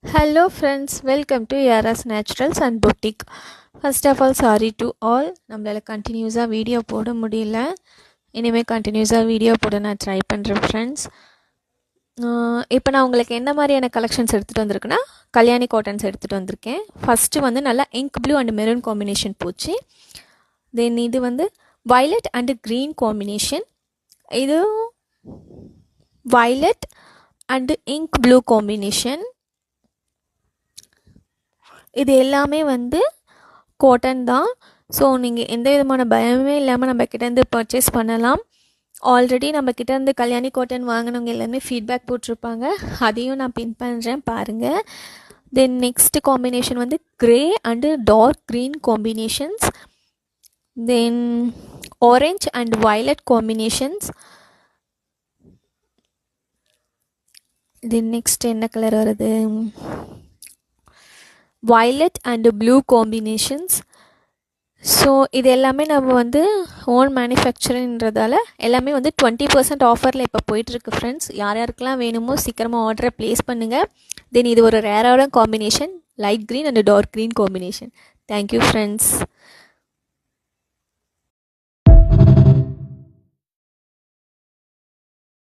Hello friends, welcome to Yara's Naturals and Boutique. First of all, sorry to all. நம்மளால கண்டினியூஸாக video போட முடியல. இனிமேல் கண்டினியூஸாக வீடியோ போட நான் ட்ரை பண்ணுறேன் ஃப்ரெண்ட்ஸ். இப்போ நான் உங்களுக்கு என்ன மாதிரியான கலெக்ஷன்ஸ் எடுத்துகிட்டு வந்திருக்கேன்னா, கல்யாணி காட்டன்ஸ் எடுத்துகிட்டு வந்திருக்கேன். ஃபஸ்ட்டு வந்து நல்லா ink blue and maroon combination போச்சு. தென் இது வந்து வயலட் அண்டு க்ரீன் காம்பினேஷன். இது violet and ink blue combination. இது எல்லாமே வந்து காட்டன் தான். ஸோ நீங்கள் எந்த விதமான பயமே இல்லாமல் நம்ம கிட்டேருந்து பர்ச்சேஸ் பண்ணலாம். ஆல்ரெடி நம்ம கிட்டேருந்து கல்யாணி காட்டன் வாங்கினவங்க எல்லாமே ஃபீட்பேக் போட்டிருப்பாங்க. அதையும் நான் பின் பண்ணுறேன் பாருங்கள். தென் நெக்ஸ்ட் காம்பினேஷன் வந்து grey and dark green combinations. Then orange and violet combinations. Then next என்ன கலர் வருது, violet and blue combinations. So இது எல்லாமே நம்ம வந்து ஓன் மேனுஃபேக்சரிங்கிறதால எல்லாமே வந்து 20% ஆஃபரில் இப்போ போயிட்டுருக்கு ஃப்ரெண்ட்ஸ். யார் யாருக்கெல்லாம் வேணுமோ சீக்கிரமாக ஆர்டரை ப்ளேஸ் பண்ணுங்கள். தென் இது ஒரு ரேரான combination, light green and dark green combination. Thank you friends.